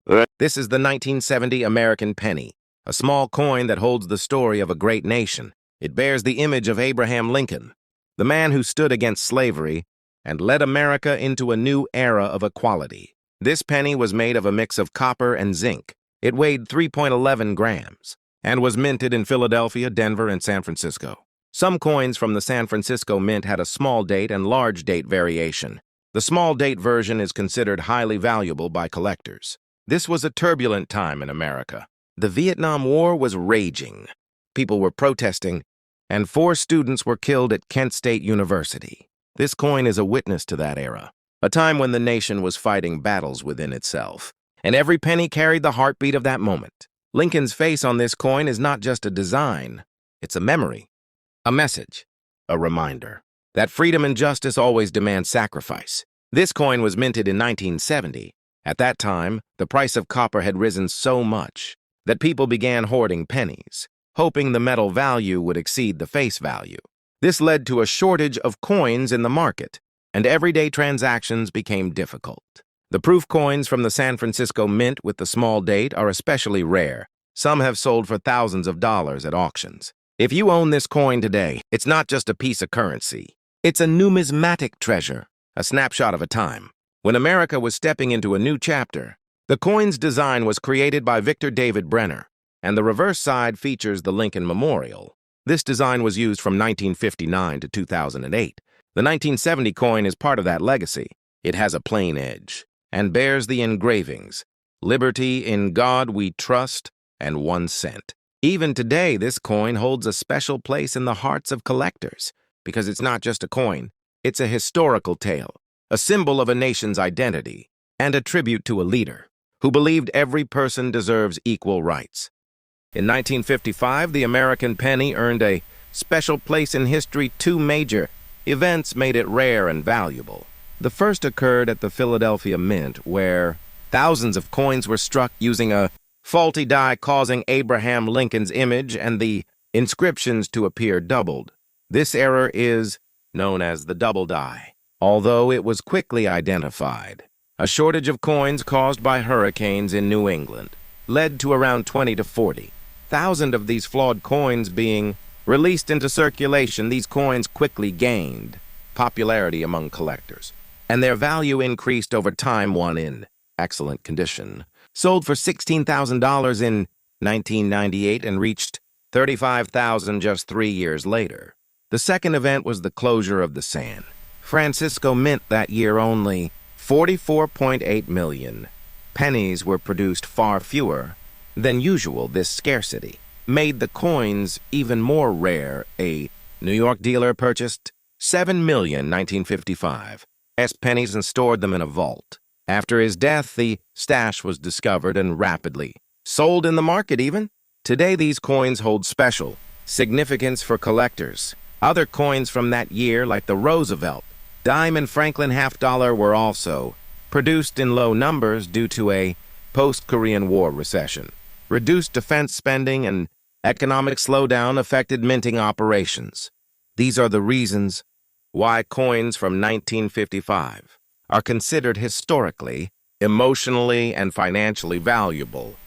This is the 1970 American penny, a small coin that holds the story of a great nation. It bears the image of Abraham Lincoln, the man who stood against slavery and led America into a new era of equality. This penny was made of a mix of copper and zinc. It weighed 3.11 grams and was minted in Philadelphia, Denver, and San Francisco. Some coins from the San Francisco Mint had a small date and large date variation. The small date version is considered highly valuable by collectors. This was a turbulent time in America. The Vietnam War was raging. People were protesting, and 4 students were killed at Kent State University. This coin is a witness to that era, a time when the nation was fighting battles within itself, and every penny carried the heartbeat of that moment. Lincoln's face on this coin is not just a design, it's a memory, a message, a reminder that freedom and justice always demand sacrifice. This coin was minted in 1970. At that time, the price of copper had risen so much that people began hoarding pennies, hoping the metal value would exceed the face value. This led to a shortage of coins in the market, and everyday transactions became difficult. The proof coins from the San Francisco Mint with the small date are especially rare. Some have sold for thousands of dollars at auctions. If you own this coin today, it's not just a piece of currency. It's a numismatic treasure, a snapshot of a time when America was stepping into a new chapter. The coin's design was created by Victor David Brenner, and the reverse side features the Lincoln Memorial. This design was used from 1959 to 2008. The 1970 coin is part of that legacy. It has a plain edge and bears the engravings, "Liberty, in God we trust," and 1 cent. Even today, this coin holds a special place in the hearts of collectors because it's not just a coin, it's a historical tale, a symbol of a nation's identity, and a tribute to a leader who believed every person deserves equal rights. In 1955, the American penny earned a special place in history. 2 major events made it rare and valuable. The first occurred at the Philadelphia Mint, where thousands of coins were struck using a faulty die, causing Abraham Lincoln's image and the inscriptions to appear doubled. This error is known as the double die, although it was quickly identified. A shortage of coins caused by hurricanes in New England led to around 20 to 40,000 of these flawed coins being released into circulation. These coins quickly gained popularity among collectors, and their value increased over time. One in excellent condition sold for $16,000 in 1998 and reached $35,000 just 3 years later. The second event was the closure of the San Francisco Mint that year. Only 44.8 million pennies were produced, far fewer than usual. This scarcity made the coins even more rare. A New York dealer purchased 7 million 1955 pennies and stored them in a vault. After his death, the stash was discovered and rapidly sold in the market. Even today, these coins hold special significance for collectors. Other coins from that year, like the Roosevelt dime and Franklin half-dollar, were also produced in low numbers due to a post-Korean War recession. Reduced defense spending and economic slowdown affected minting operations. These are the reasons why coins from 1955 are considered historically, emotionally, and financially valuable.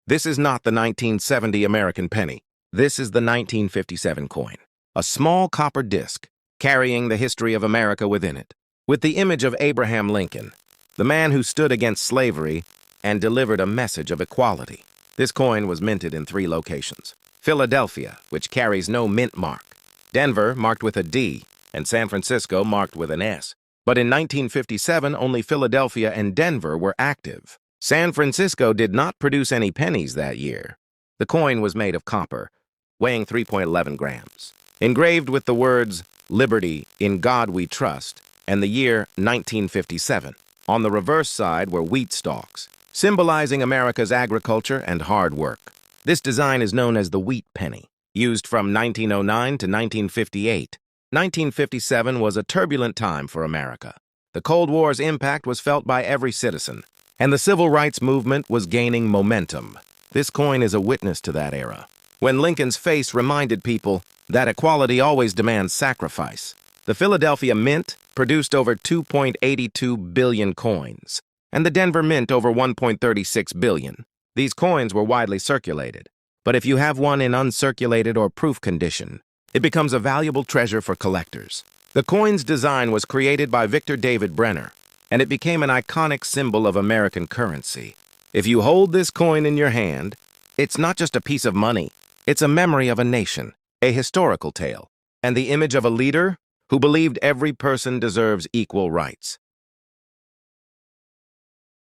This is not the 1970 American penny. This is the 1957 coin, a small copper disc carrying the history of America within it, with the image of Abraham Lincoln, the man who stood against slavery and delivered a message of equality. This coin was minted in 3 locations: Philadelphia, which carries no mint mark; Denver, marked with a D; and San Francisco, marked with an S. But in 1957, only Philadelphia and Denver were active. San Francisco did not produce any pennies that year. The coin was made of copper, weighing 3.11 grams, engraved with the words, "Liberty, in God we trust," and the year 1957. On the reverse side were wheat stalks, symbolizing America's agriculture and hard work. This design is known as the wheat penny. used from 1909 to 1958. 1957 was a turbulent time for America. The Cold War's impact was felt by every citizen, and the civil rights movement was gaining momentum. This coin is a witness to that era, when Lincoln's face reminded people that equality always demands sacrifice. The Philadelphia Mint produced over 2.82 billion coins, and the Denver Mint over 1.36 billion. These coins were widely circulated, but if you have one in uncirculated or proof condition, it becomes a valuable treasure for collectors. The coin's design was created by Victor David Brenner, and it became an iconic symbol of American currency. If you hold this coin in your hand, it's not just a piece of money. It's a memory of a nation, a historical tale, and the image of a leader who believed every person deserves equal rights.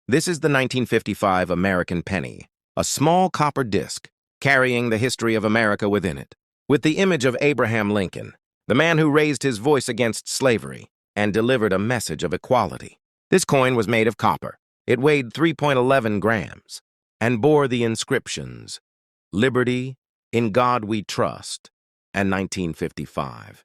This is the 1955 American penny, a small copper disc carrying the history of America within it, with the image of Abraham Lincoln, the man who raised his voice against slavery and delivered a message of equality. This coin was made of copper. It weighed 3.11 grams and bore the inscriptions, "Liberty, in God we trust," and 1955.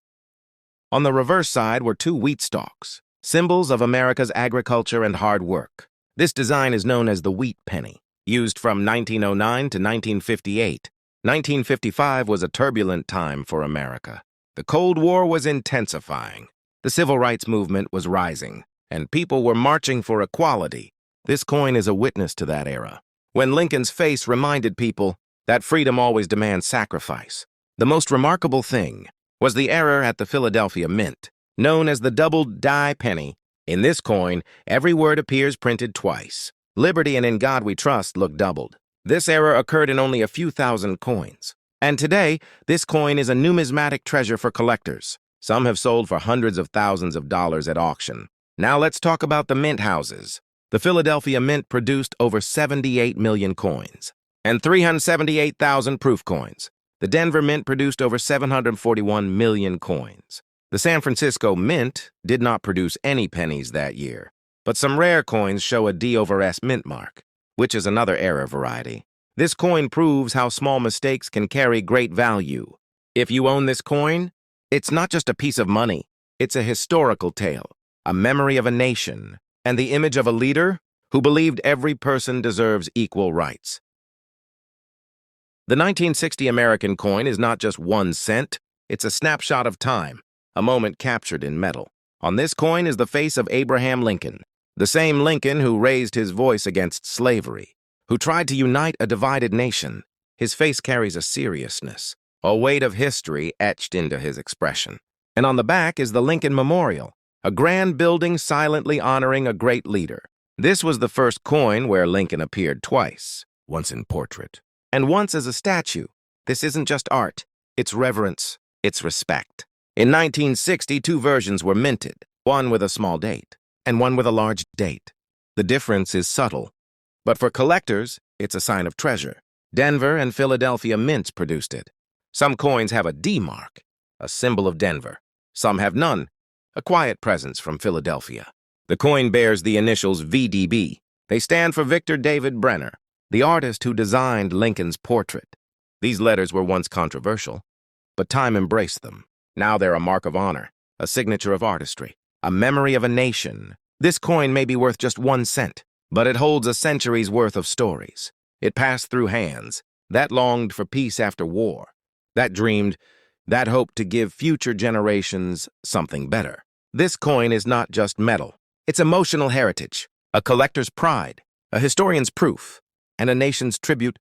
On the reverse side were two wheat stalks, symbols of America's agriculture and hard work. This design is known as the wheat penny, used from 1909 to 1958. 1955 was a turbulent time for America. The Cold War was intensifying. The civil rights movement was rising, and people were marching for equality. This coin is a witness to that era, when Lincoln's face reminded people that freedom always demands sacrifice. The most remarkable thing was the error at the Philadelphia Mint, known as the double-die penny. In this coin, every word appears printed twice. Liberty and in God we trust look doubled. This error occurred in only a few thousand coins. And today, this coin is a numismatic treasure for collectors. Some have sold for hundreds of thousands of dollars at auction. Now let's talk about the mint houses. The Philadelphia Mint produced over 78 million coins and 378,000 proof coins. The Denver Mint produced over 741 million coins. The San Francisco Mint did not produce any pennies that year, but some rare coins show a D over S mint mark, which is another error variety. This coin proves how small mistakes can carry great value. If you own this coin, it's not just a piece of money. It's a historical tale, a memory of a nation, and the image of a leader who believed every person deserves equal rights. The 1960 American coin is not just 1 cent, it's a snapshot of time, a moment captured in metal. On this coin is the face of Abraham Lincoln, the same Lincoln who raised his voice against slavery, who tried to unite a divided nation. His face carries a seriousness, a weight of history etched into his expression. And on the back is the Lincoln Memorial, a grand building silently honoring a great leader. This was the first coin where Lincoln appeared twice, once in portrait, and once as a statue. This isn't just art, it's reverence, it's respect. In 1960, 2 versions were minted, one with a small date and one with a large date. The difference is subtle, but for collectors, it's a sign of treasure. Denver and Philadelphia Mints produced it. Some coins have a D mark, a symbol of Denver. Some have none, a quiet presence from Philadelphia. The coin bears the initials VDB. They stand for Victor David Brenner, the artist who designed Lincoln's portrait. These letters were once controversial, but time embraced them. Now they're a mark of honor, a signature of artistry, a memory of a nation. This coin may be worth just 1 cent, but it holds a century's worth of stories. It passed through hands that longed for peace after war, that dreamed, that hoped to give future generations something better. This coin is not just metal. It's emotional heritage, a collector's pride, a historian's proof, and a nation's tribute